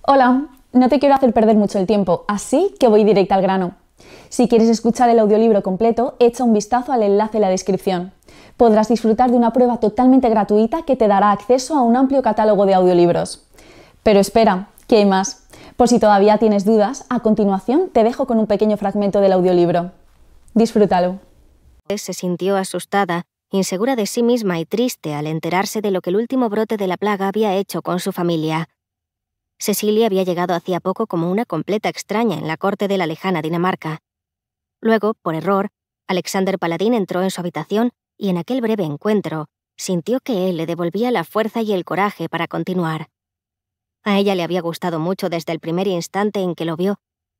Hola, no te quiero hacer perder mucho el tiempo, así que voy directa al grano. Si quieres escuchar el audiolibro completo, echa un vistazo al enlace en la descripción. Podrás disfrutar de una prueba totalmente gratuita que te dará acceso a un amplio catálogo de audiolibros. Pero espera, que hay más. Por si todavía tienes dudas, a continuación te dejo con un pequeño fragmento del audiolibro. Disfrútalo. Se sintió asustada, insegura de sí misma y triste al enterarse de lo que el último brote de la plaga había hecho con su familia. Cecilia había llegado hacía poco como una completa extraña en la corte de la lejana Dinamarca. Luego, por error, Alexander Paladín entró en su habitación y en aquel breve encuentro sintió que él le devolvía la fuerza y el coraje para continuar. A ella le había gustado mucho desde el primer instante en que lo vio,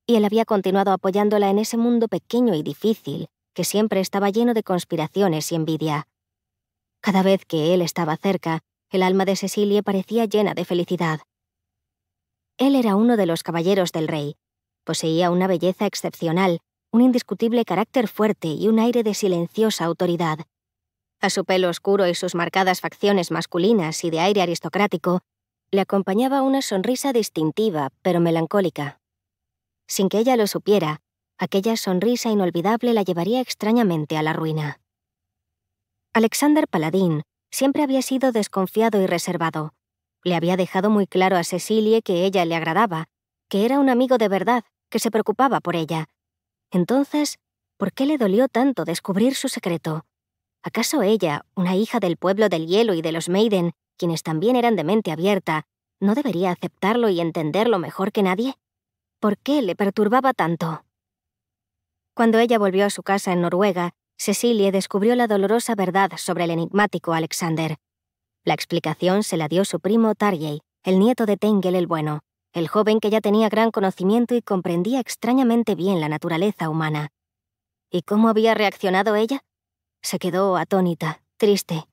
y él había continuado apoyándola en ese mundo pequeño y difícil que siempre estaba lleno de conspiraciones y envidia. Cada vez que él estaba cerca, el alma de Cecilia parecía llena de felicidad. Él era uno de los caballeros del rey. Poseía una belleza excepcional, un indiscutible carácter fuerte y un aire de silenciosa autoridad. A su pelo oscuro y sus marcadas facciones masculinas y de aire aristocrático, le acompañaba una sonrisa distintiva, pero melancólica. Sin que ella lo supiera, aquella sonrisa inolvidable la llevaría extrañamente a la ruina. Alexander Paladín siempre había sido desconfiado y reservado. Le había dejado muy claro a Cecilia que ella le agradaba, que era un amigo de verdad, que se preocupaba por ella. Entonces, ¿por qué le dolió tanto descubrir su secreto? ¿Acaso ella, una hija del pueblo del hielo y de los Maiden, quienes también eran de mente abierta, no debería aceptarlo y entenderlo mejor que nadie? ¿Por qué le perturbaba tanto? Cuando ella volvió a su casa en Noruega, Cecilia descubrió la dolorosa verdad sobre el enigmático Alexander. La explicación se la dio su primo Tarjei, el nieto de Tengel el Bueno, el joven que ya tenía gran conocimiento y comprendía extrañamente bien la naturaleza humana. ¿Y cómo había reaccionado ella? Se quedó atónita, triste.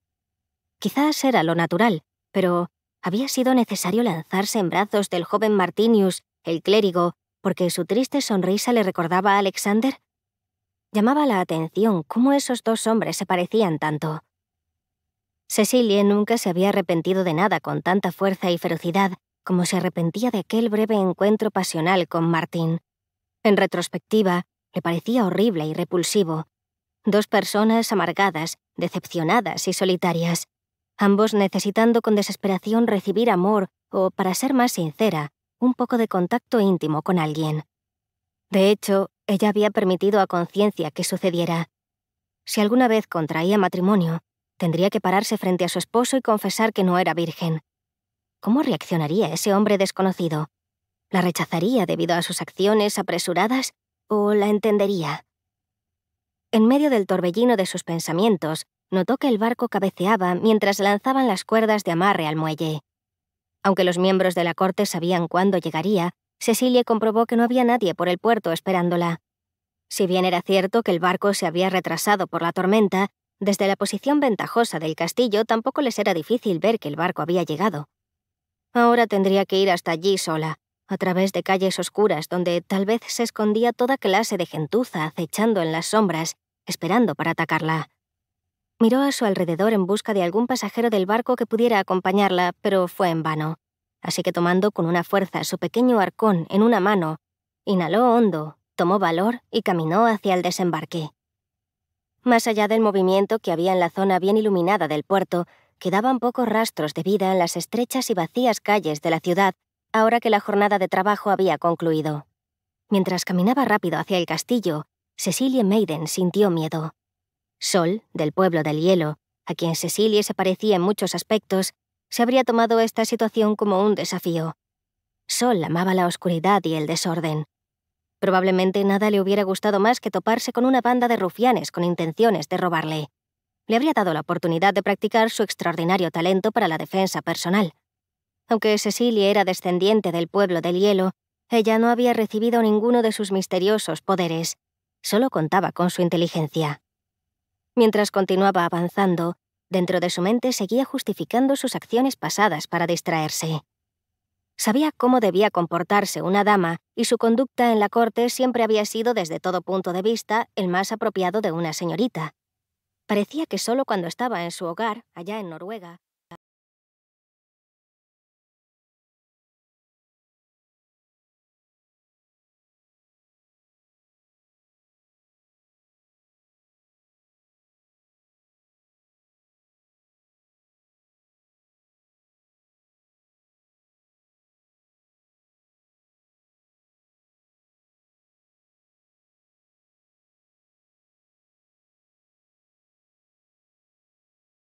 Quizás era lo natural, pero había sido necesario lanzarse en brazos del joven Martinius, el clérigo, porque su triste sonrisa le recordaba a Alexander. Llamaba la atención cómo esos dos hombres se parecían tanto. Cecilia nunca se había arrepentido de nada con tanta fuerza y ferocidad como se arrepentía de aquel breve encuentro pasional con Martin. En retrospectiva, le parecía horrible y repulsivo. Dos personas amargadas, decepcionadas y solitarias, ambos necesitando con desesperación recibir amor o, para ser más sincera, un poco de contacto íntimo con alguien. De hecho, ella había permitido a conciencia que sucediera. Si alguna vez contraía matrimonio, tendría que pararse frente a su esposo y confesar que no era virgen. ¿Cómo reaccionaría ese hombre desconocido? ¿La rechazaría debido a sus acciones apresuradas o la entendería? En medio del torbellino de sus pensamientos, notó que el barco cabeceaba mientras lanzaban las cuerdas de amarre al muelle. Aunque los miembros de la corte sabían cuándo llegaría, Cecilia comprobó que no había nadie por el puerto esperándola. Si bien era cierto que el barco se había retrasado por la tormenta, desde la posición ventajosa del castillo tampoco les era difícil ver que el barco había llegado. Ahora tendría que ir hasta allí sola, a través de calles oscuras donde tal vez se escondía toda clase de gentuza acechando en las sombras, esperando para atacarla. Miró a su alrededor en busca de algún pasajero del barco que pudiera acompañarla, pero fue en vano. Así que tomando con una fuerza su pequeño arcón en una mano, inhaló hondo, tomó valor y caminó hacia el desembarque. Más allá del movimiento que había en la zona bien iluminada del puerto, quedaban pocos rastros de vida en las estrechas y vacías calles de la ciudad, ahora que la jornada de trabajo había concluido. Mientras caminaba rápido hacia el castillo, Cecilia Maiden sintió miedo. Sol, del pueblo del hielo, a quien Cecilia se parecía en muchos aspectos, se habría tomado esta situación como un desafío. Sol amaba la oscuridad y el desorden. Probablemente nada le hubiera gustado más que toparse con una banda de rufianes con intenciones de robarle. Le habría dado la oportunidad de practicar su extraordinario talento para la defensa personal. Aunque Cecilia era descendiente del pueblo del hielo, ella no había recibido ninguno de sus misteriosos poderes. Solo contaba con su inteligencia. Mientras continuaba avanzando, dentro de su mente seguía justificando sus acciones pasadas para distraerse. Sabía cómo debía comportarse una dama y su conducta en la corte siempre había sido desde todo punto de vista el más apropiado de una señorita. Parecía que solo cuando estaba en su hogar, allá en Noruega,